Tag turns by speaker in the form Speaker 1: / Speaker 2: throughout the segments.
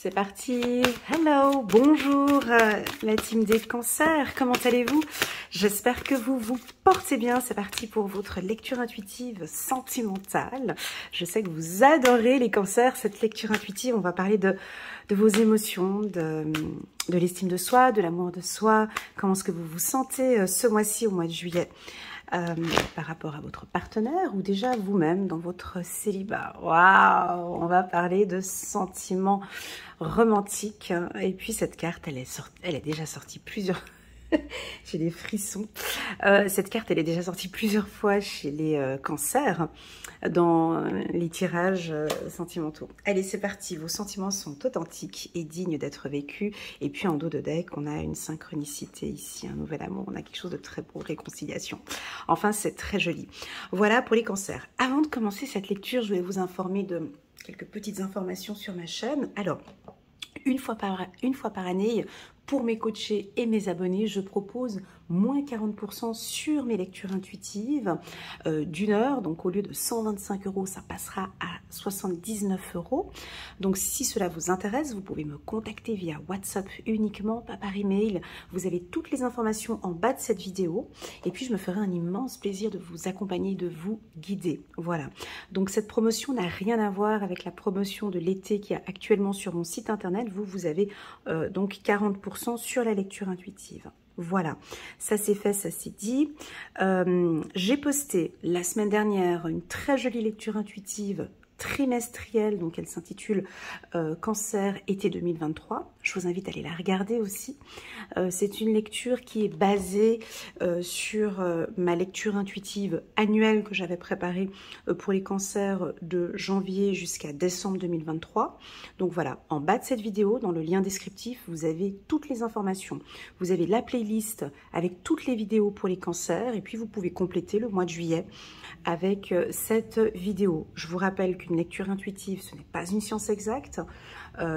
Speaker 1: C'est parti. Hello, bonjour la team des cancers, comment allez-vous? J'espère que vous vous portez bien. C'est parti pour votre lecture intuitive sentimentale. Je sais que vous adorez les cancers, cette lecture intuitive. On va parler de vos émotions, de l'estime de soi, de l'amour de soi. Comment est-ce que vous vous sentez ce mois-ci, au mois de juillet, par rapport à votre partenaire ou déjà vous-même dans votre célibat. Waouh, on va parler de sentiments romantiques. Et puis cette carte, elle est déjà sortie plusieurs... J'ai des frissons. Cette carte, elle est déjà sortie plusieurs fois chez les cancers dans les tirages sentimentaux. Allez, c'est parti. Vos sentiments sont authentiques et dignes d'être vécus. Et puis en dos de deck, on a une synchronicité ici, un nouvel amour. On a quelque chose de très beau, réconciliation. Enfin, c'est très joli. Voilà pour les cancers. Avant de commencer cette lecture, je vais vous informer de quelques petites informations sur ma chaîne. Alors, une fois par année, pour mes coachés et mes abonnés, je propose moins 40% sur mes lectures intuitives d'une heure. Donc au lieu de 125 €, ça passera à 79 €. Donc si cela vous intéresse, vous pouvez me contacter via WhatsApp uniquement, pas par email. Vous avez toutes les informations en bas de cette vidéo. Et puis je me ferai un immense plaisir de vous accompagner, de vous guider. Voilà. Donc cette promotion n'a rien à voir avec la promotion de l'été qui est actuellement sur mon site internet. Vous avez donc 40% sur la lecture intuitive. Voilà, ça c'est fait, ça c'est dit. J'ai posté la semaine dernière une très jolie lecture intuitive trimestrielle, donc elle s'intitule Cancer été 2023. Je vous invite à aller la regarder aussi. C'est une lecture qui est basée sur ma lecture intuitive annuelle que j'avais préparée pour les cancers de janvier jusqu'à décembre 2023. Donc voilà, en bas de cette vidéo, dans le lien descriptif, vous avez toutes les informations. Vous avez la playlist avec toutes les vidéos pour les cancers et puis vous pouvez compléter le mois de juillet avec cette vidéo. Je vous rappelle qu'une lecture intuitive, ce n'est pas une science exacte.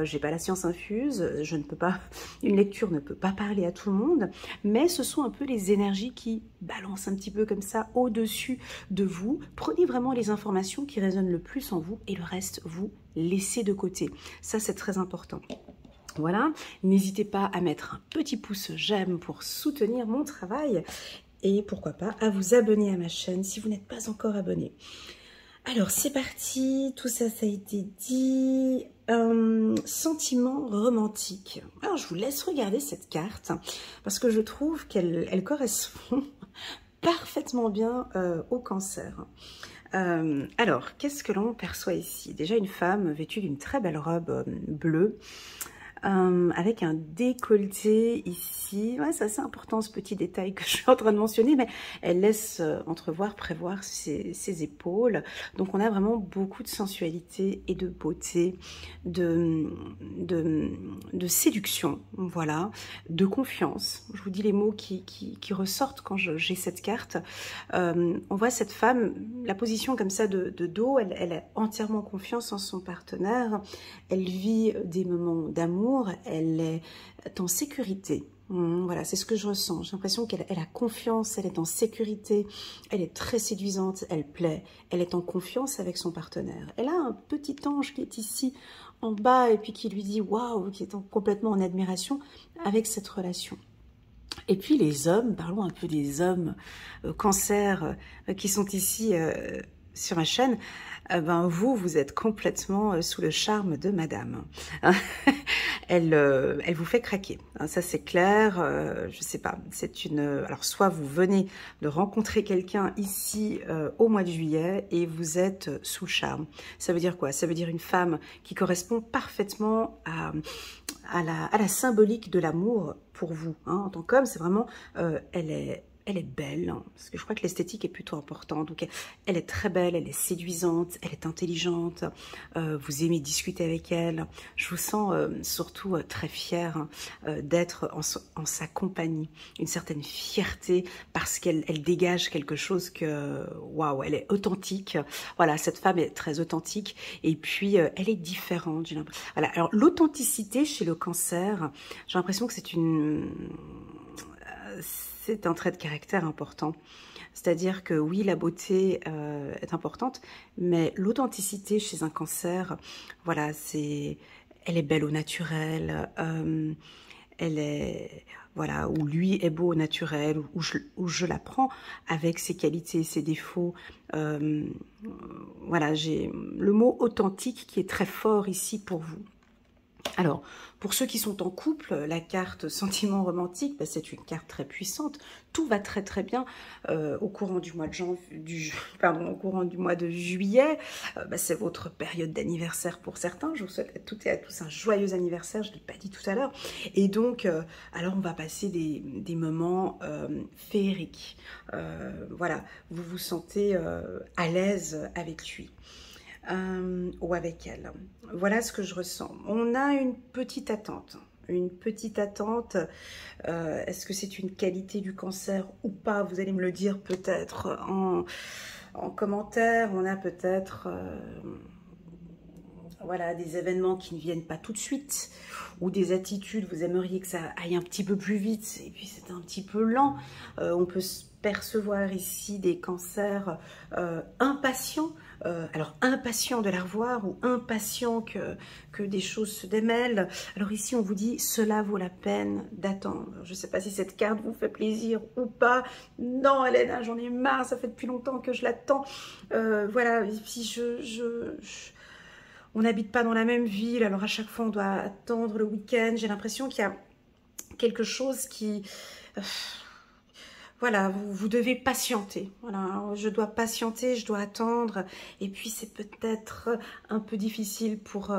Speaker 1: J'ai pas la science infuse, je ne peux pas, une lecture ne peut pas parler à tout le monde, mais ce sont un peu les énergies qui balancent un petit peu comme ça au-dessus de vous. Prenez vraiment les informations qui résonnent le plus en vous et le reste, vous laissez de côté. Ça, c'est très important. Voilà, n'hésitez pas à mettre un petit pouce j'aime pour soutenir mon travail et pourquoi pas à vous abonner à ma chaîne si vous n'êtes pas encore abonné. Alors c'est parti, tout ça, ça a été dit. Sentiment romantique. Alors je vous laisse regarder cette carte parce que je trouve qu'elle correspond parfaitement bien au cancer. Alors, qu'est-ce que l'on perçoit ici? Déjà une femme vêtue d'une très belle robe bleue. Avec un décolleté ici. Ouais, c'est assez important ce petit détail que je suis en train de mentionner, mais elle laisse entrevoir, prévoir ses épaules. Donc on a vraiment beaucoup de sensualité et de beauté, de séduction, voilà, de confiance. Je vous dis les mots qui ressortent quand j'ai cette carte. On voit cette femme, la position comme ça de dos, elle a entièrement confiance en son partenaire. Elle vit des moments d'amour. Elle est en sécurité. Voilà, c'est ce que je ressens. J'ai l'impression qu'elle a confiance, elle est en sécurité, elle est très séduisante, elle plaît, elle est en confiance avec son partenaire. Elle a un petit ange qui est ici en bas et puis qui lui dit waouh, qui est complètement en admiration avec cette relation. Et puis les hommes, parlons un peu des hommes cancer qui sont ici sur ma chaîne. Ben vous êtes complètement sous le charme de madame. Elle vous fait craquer, ça c'est clair. Je sais pas, c'est une... Alors soit vous venez de rencontrer quelqu'un ici au mois de juillet et vous êtes sous le charme. Ça veut dire quoi? Ça veut dire une femme qui correspond parfaitement à la symbolique de l'amour pour vous. En tant qu'homme, c'est vraiment... Elle est belle, parce que je crois que l'esthétique est plutôt importante. Donc, elle est très belle, elle est séduisante, elle est intelligente. Vous aimez discuter avec elle. Je vous sens surtout très fière d'être en sa compagnie. Une certaine fierté parce qu'elle dégage quelque chose que, waouh, elle est authentique. Voilà, cette femme est très authentique et puis elle est différente. Voilà, alors l'authenticité chez le cancer, j'ai l'impression que c'est un trait de caractère important. C'est-à-dire que oui, la beauté est importante, mais l'authenticité chez un cancer, voilà, elle est belle au naturel, elle est, voilà, ou lui est beau au naturel, où je la prends avec ses qualités et ses défauts. Voilà, j'ai le mot authentique qui est très fort ici pour vous. Alors, pour ceux qui sont en couple, la carte sentiment romantique, bah, c'est une carte très puissante. Tout va très très bien au courant du mois de au courant du mois de juillet. Bah, c'est votre période d'anniversaire pour certains. Je vous souhaite à toutes et à tous un joyeux anniversaire, je ne l'ai pas dit tout à l'heure. Et donc, alors on va passer des moments féeriques. Voilà, vous vous sentez à l'aise avec lui. Ou avec elle. Voilà ce que je ressens. On a une petite attente. Une petite attente. Est-ce que c'est une qualité du cancer ou pas? Vous allez me le dire peut-être en commentaire. On a peut-être voilà, des événements qui ne viennent pas tout de suite, ou des attitudes, vous aimeriez que ça aille un petit peu plus vite, et puis c'est un petit peu lent. On peut percevoir ici des cancers impatients, alors impatients de la revoir, ou impatients que des choses se démêlent. Alors ici, on vous dit, cela vaut la peine d'attendre. Je ne sais pas si cette carte vous fait plaisir ou pas. Non, Hélène, j'en ai marre, ça fait depuis longtemps que je l'attends. Voilà, et puis on n'habite pas dans la même ville, alors à chaque fois on doit attendre le week-end. J'ai l'impression qu'il y a quelque chose qui... voilà, vous devez patienter. Voilà, je dois patienter, je dois attendre. Et puis c'est peut-être un peu difficile pour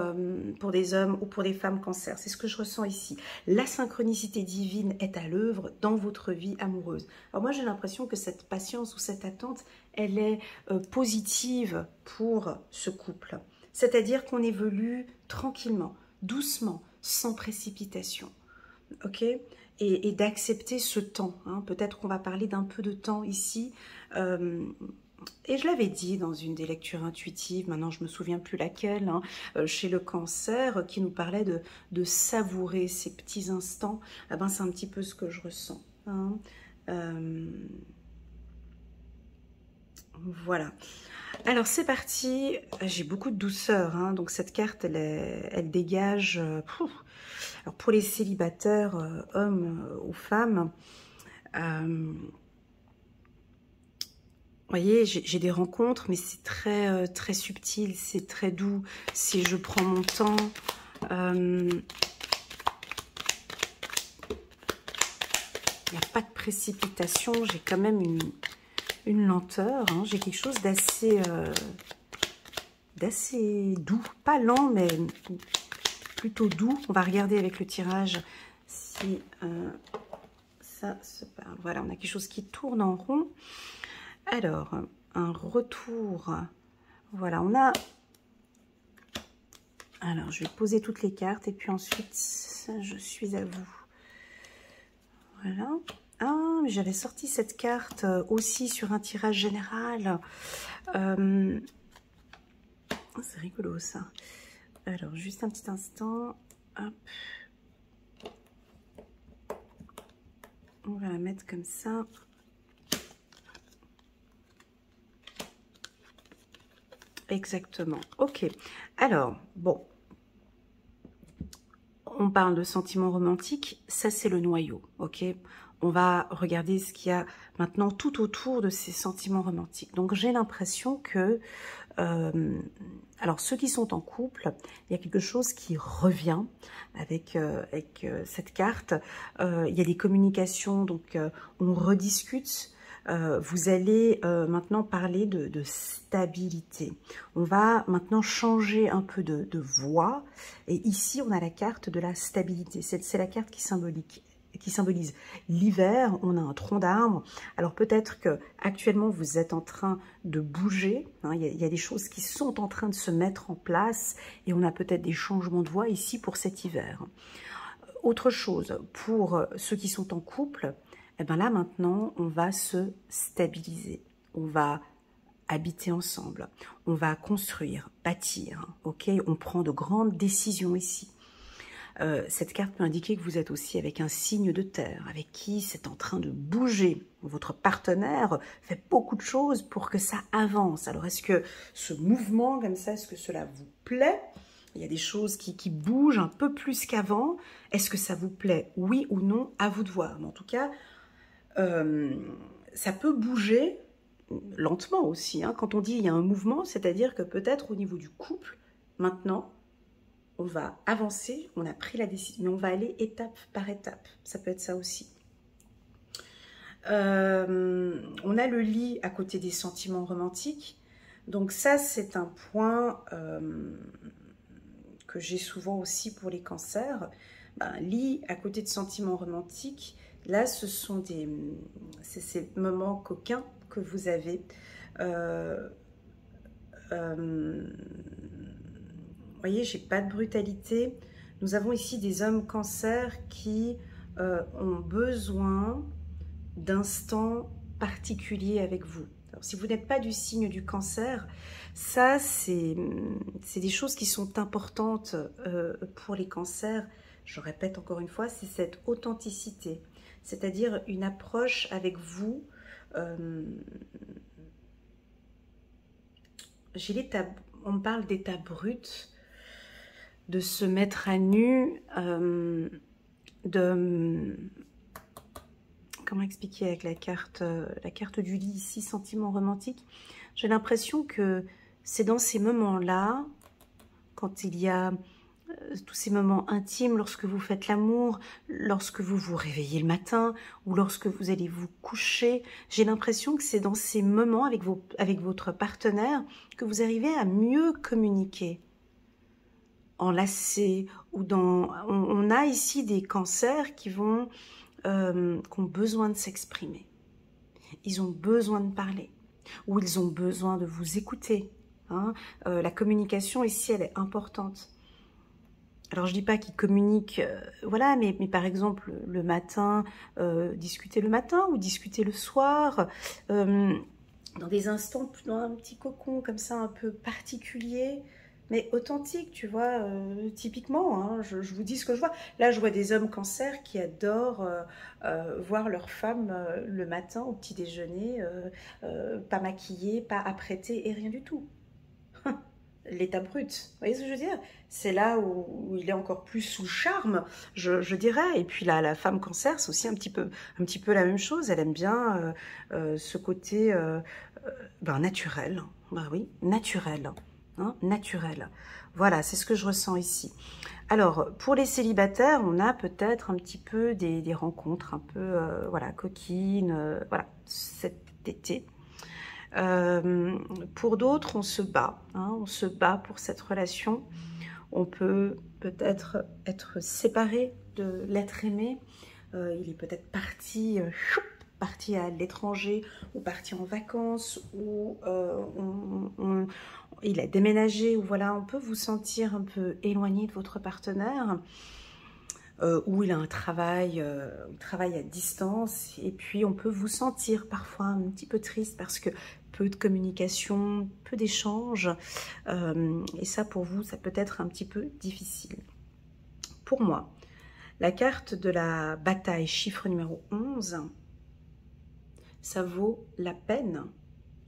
Speaker 1: des hommes ou pour des femmes cancer. C'est ce que je ressens ici. La synchronicité divine est à l'œuvre dans votre vie amoureuse. Alors moi j'ai l'impression que cette patience ou cette attente, elle est positive pour ce couple. C'est-à-dire qu'on évolue tranquillement, doucement, sans précipitation. Ok ? Et d'accepter ce temps. Hein. Peut-être qu'on va parler d'un peu de temps ici. Et je l'avais dit dans une des lectures intuitives, maintenant je ne me souviens plus laquelle, hein, chez le cancer, qui nous parlait de savourer ces petits instants. Ah ben, c'est un petit peu ce que je ressens. Hein. Voilà. Alors c'est parti, j'ai beaucoup de douceur, hein, donc cette carte elle dégage, alors pour les célibataires, hommes ou femmes, vous voyez, j'ai des rencontres, mais c'est très subtil, c'est très doux, si je prends mon temps. Il n'y a pas de précipitation, j'ai quand même une lenteur, hein. J'ai quelque chose d'assez doux, pas lent mais plutôt doux. On va regarder avec le tirage si ça se parle. Voilà, on a quelque chose qui tourne en rond. Alors, un retour, voilà, on a... Alors, je vais poser toutes les cartes et puis ensuite, je suis à vous. Voilà. Ah, mais j'avais sorti cette carte aussi sur un tirage général. C'est rigolo ça. Alors, juste un petit instant. Hop. On va la mettre comme ça. Exactement. Ok. Alors, bon. On parle de sentiments romantiques. Ça, c'est le noyau. Ok. On va regarder ce qu'il y a maintenant tout autour de ces sentiments romantiques. Donc, j'ai l'impression que... alors, ceux qui sont en couple, il y a quelque chose qui revient avec cette carte. Il y a des communications, donc on rediscute. Vous allez maintenant parler de stabilité. On va maintenant changer un peu de voix. Et ici, on a la carte de la stabilité. C'est la carte qui symbolise l'hiver. On a un tronc d'arbre. Alors peut-être que actuellement vous êtes en train de bouger. Hein, il y a des choses qui sont en train de se mettre en place et on a peut-être des changements de voix ici pour cet hiver. Autre chose, pour ceux qui sont en couple, eh ben là maintenant on va se stabiliser. On va habiter ensemble. On va construire, bâtir. Ok, on prend de grandes décisions ici. Cette carte peut indiquer que vous êtes aussi avec un signe de terre, avec qui c'est en train de bouger. Votre partenaire fait beaucoup de choses pour que ça avance. Alors, est-ce que ce mouvement comme ça, est-ce que cela vous plaît? il y a des choses qui bougent un peu plus qu'avant. Est-ce que ça vous plaît? Oui ou non? À vous de voir. Mais en tout cas, ça peut bouger lentement aussi. Hein. Quand on dit il y a un mouvement, c'est-à-dire que peut-être au niveau du couple, maintenant, on va avancer, on a pris la décision, mais on va aller étape par étape. Ça peut être ça aussi. On a le lit à côté des sentiments romantiques. Donc ça, c'est un point que j'ai souvent aussi pour les cancers. Lit à côté de sentiments romantiques, là, ce sont ces moments coquins que vous avez. Vous voyez, j'ai pas de brutalité. Nous avons ici des hommes cancers qui ont besoin d'instants particuliers avec vous. Alors, si vous n'êtes pas du signe du cancer, ça, c'est des choses qui sont importantes pour les cancers. Je répète encore une fois, c'est cette authenticité, c'est-à-dire une approche avec vous. On me parle d'état brut, de se mettre à nu, comment expliquer avec la carte du lit ici, sentiment romantique. J'ai l'impression que c'est dans ces moments-là, quand il y a tous ces moments intimes, lorsque vous faites l'amour, lorsque vous vous réveillez le matin ou lorsque vous allez vous coucher, j'ai l'impression que c'est dans ces moments avec votre partenaire que vous arrivez à mieux communiquer. Enlacé ou on a ici des cancers qui ont besoin de s'exprimer. Ils ont besoin de parler ou ils ont besoin de vous écouter. Hein. La communication ici, elle est importante. Alors, je dis pas qu'ils communiquent, voilà, mais par exemple, le matin, discuter le matin ou discuter le soir, dans des instants, dans un petit cocon comme ça, un peu particulier, mais authentique, tu vois, typiquement, hein, je vous dis ce que je vois. Là, je vois des hommes cancers qui adorent voir leur femme le matin au petit déjeuner, pas maquillée, pas apprêtée et rien du tout. L'état brut, vous voyez ce que je veux dire? C'est là où il est encore plus sous le charme, je dirais. Et puis là, la femme cancer, c'est aussi un petit peu la même chose. Elle aime bien ce côté naturel. Oui, naturel. Hein, naturel. Voilà, c'est ce que je ressens ici. Alors, pour les célibataires, on a peut-être un petit peu des rencontres un peu voilà, coquines, voilà, cet été. Pour d'autres, on se bat. Hein, on se bat pour cette relation. On peut peut-être être séparé de l'être aimé. Il est peut-être parti à l'étranger ou parti en vacances ou il a déménagé ou voilà, on peut vous sentir un peu éloigné de votre partenaire ou il a un travail, travaille à distance et puis on peut vous sentir parfois un petit peu triste parce que peu de communication, peu d'échanges et ça pour vous, ça peut être un petit peu difficile. Pour moi, la carte de la bataille, chiffre numéro 11, ça vaut la peine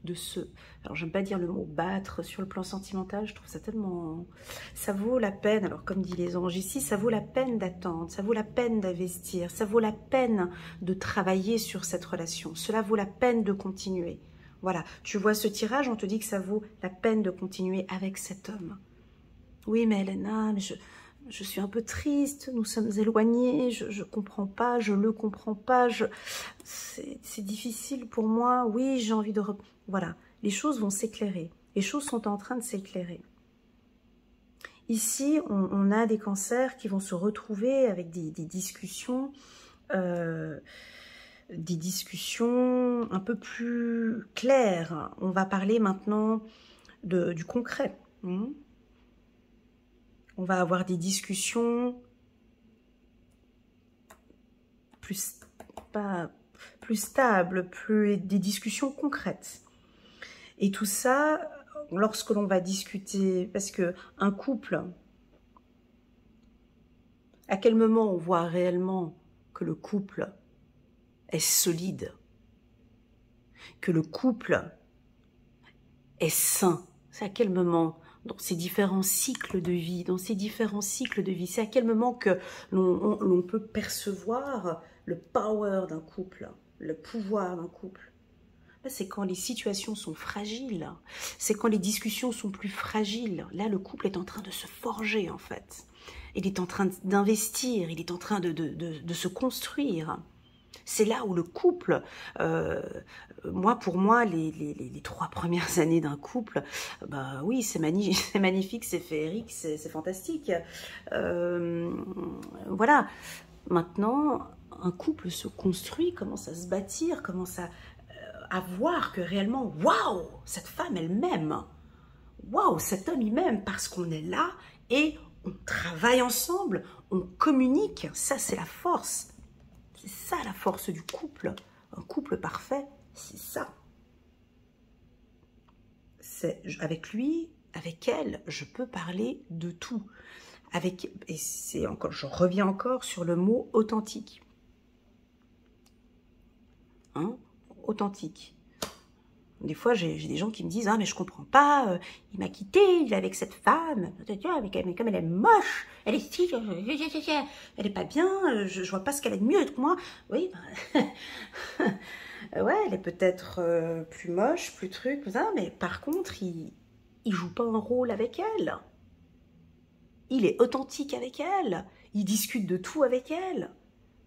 Speaker 1: de se... Alors, j'aime pas dire le mot battre sur le plan sentimental, je trouve ça tellement... Ça vaut la peine, alors comme dit les anges ici, ça vaut la peine d'attendre, ça vaut la peine d'investir, ça vaut la peine de travailler sur cette relation, cela vaut la peine de continuer. Voilà, tu vois ce tirage, on te dit que ça vaut la peine de continuer avec cet homme. Oui, mais Elena, mais je suis un peu triste, nous sommes éloignés, je comprends pas, je le comprends pas, c'est difficile pour moi, oui, j'ai envie de... Voilà, les choses vont s'éclairer, les choses sont en train de s'éclairer. Ici, on a des cancers qui vont se retrouver avec des discussions un peu plus claires. On va parler maintenant du concret. On va avoir des discussions plus stables, des discussions concrètes. Et tout ça, lorsque l'on va discuter, parce que un couple, à quel moment on voit réellement que le couple est solide, que le couple est sain? C'est à quel moment dans ces différents cycles de vie, C'est à quel moment que l'on peut percevoir le power d'un couple, le pouvoir d'un couple. C'est quand les situations sont fragiles, c'est quand les discussions sont plus fragiles. Là, le couple est en train de se forger, en fait. Il est en train d'investir, il est en train de se construire. C'est là où le couple, pour moi, les 3 premières années d'un couple, bah oui, c'est magnifique, c'est féerique, c'est fantastique. Voilà. Maintenant, un couple se construit, commence à se bâtir, commence à voir que réellement, waouh, cette femme, elle m'aime. Waouh, cet homme, il m'aime parce qu'on est là et on travaille ensemble, on communique. Ça, c'est la force. C'est ça la force du couple. Un couple parfait, c'est ça. C'est avec lui, avec elle, je peux parler de tout. Et c'est encore, je reviens encore sur le mot authentique. Hein? Authentique. Des fois, j'ai des gens qui me disent « Ah, mais je comprends pas, il m'a quitté, il est avec cette femme, mais comme elle est moche, elle est si, elle est pas bien, je vois pas ce qu'elle a de mieux que moi. » Oui, ouais, elle est peut-être plus moche, plus truc, ça, mais par contre, il joue pas un rôle avec elle. Il est authentique avec elle, il discute de tout avec elle.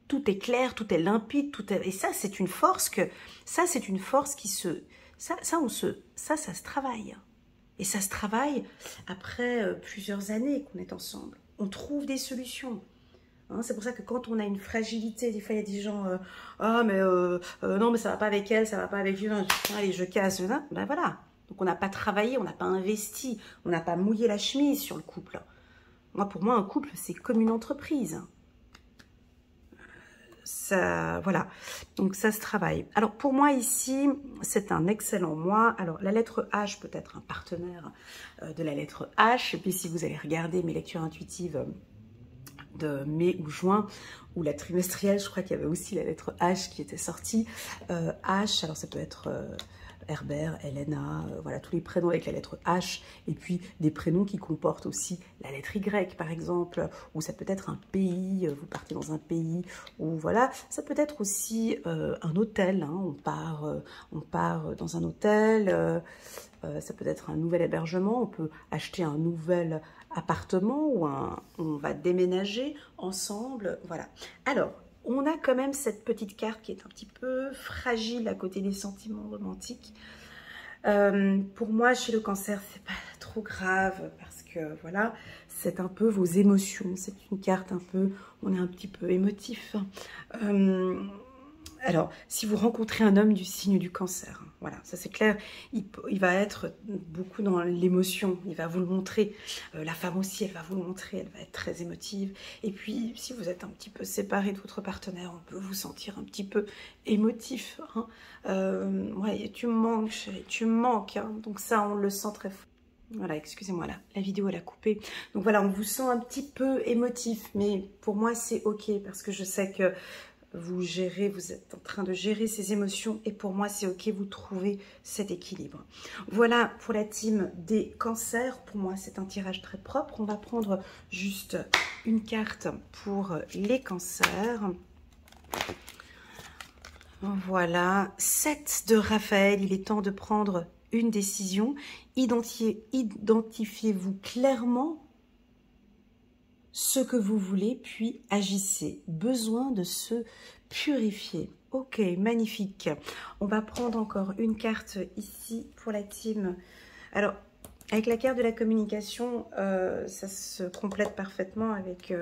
Speaker 1: Tout est clair, tout est limpide, et ça, c'est une force qui se... Ça se travaille. Et ça se travaille après plusieurs années qu'on est ensemble. On trouve des solutions. Hein, c'est pour ça que quand on a une fragilité, des fois il y a des gens ah mais non mais ça va pas avec elle, ça va pas avec lui, non, allez je casse, ben voilà. Donc on n'a pas travaillé, on n'a pas investi, on n'a pas mouillé la chemise sur le couple. Pour moi un couple c'est comme une entreprise. Ça, voilà, donc ça se travaille. Alors pour moi ici, c'est un excellent mois. Alors la lettre H peut être un partenaire de la lettre H. Et puis si vous allez regarder mes lectures intuitives de mai ou juin, ou la trimestrielle, je crois qu'il y avait aussi la lettre H qui était sortie. H, alors ça peut être... Herbert, Elena, voilà, tous les prénoms avec la lettre H, et puis des prénoms qui comportent aussi la lettre Y, par exemple, ou ça peut être un pays, vous partez dans un pays, ou voilà, ça peut être aussi un hôtel, hein, on part dans un hôtel, ça peut être un nouvel hébergement, on peut acheter un nouvel appartement, ou on va déménager ensemble, voilà. Alors, on a quand même cette petite carte qui est un petit peu fragile à côté des sentiments romantiques. Pour moi, chez le cancer, c'est pas trop grave parce que voilà, c'est un peu vos émotions. C'est une carte un peu, on est un petit peu émotif. Alors, si vous rencontrez un homme du signe du cancer, voilà, ça c'est clair, il va être beaucoup dans l'émotion, il va vous le montrer. La femme aussi, elle va vous le montrer, elle va être très émotive. Et puis, si vous êtes un petit peu séparé de votre partenaire, on peut vous sentir un petit peu émotif. Hein. Ouais, tu me manques, chérie, tu me manques. Hein. Donc ça, on le sent très fort. Voilà, excusez-moi, la vidéo elle a coupé. Donc voilà, on vous sent un petit peu émotif, mais pour moi c'est ok parce que je sais que vous êtes en train de gérer ces émotions et pour moi c'est ok, vous trouvez cet équilibre. Voilà pour la team des cancers, pour moi c'est un tirage très propre. On va prendre juste une carte pour les cancers. Voilà, 7 de Raphaël, il est temps de prendre une décision. Identifiez-vous clairement ce que vous voulez, puis agissez. Besoin de se purifier. Ok, magnifique. On va prendre encore une carte ici pour la team. Alors, avec la carte de la communication, ça se complète parfaitement avec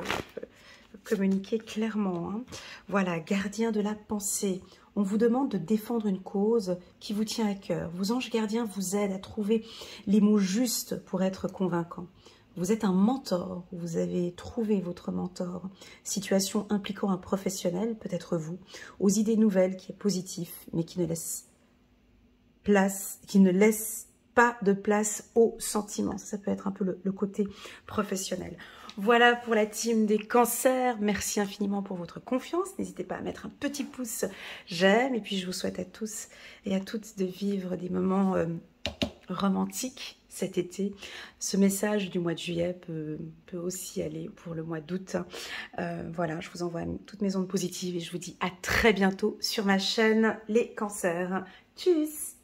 Speaker 1: communiquer clairement. Hein. Voilà, gardien de la pensée. On vous demande de défendre une cause qui vous tient à cœur. Vos anges gardiens vous aident à trouver les mots justes pour être convaincants. Vous êtes un mentor, vous avez trouvé votre mentor. Situation impliquant un professionnel, peut-être vous, aux idées nouvelles qui est positif, mais qui ne laisse pas de place aux sentiments. Ça peut être un peu le côté professionnel. Voilà pour la team des cancers. Merci infiniment pour votre confiance. N'hésitez pas à mettre un petit pouce j'aime. Et puis je vous souhaite à tous et à toutes de vivre des moments romantiques, cet été. Ce message du mois de juillet peut aussi aller pour le mois d'août. Voilà, je vous envoie toutes mes ondes positives et je vous dis à très bientôt sur ma chaîne Les Cancers. Tchuss!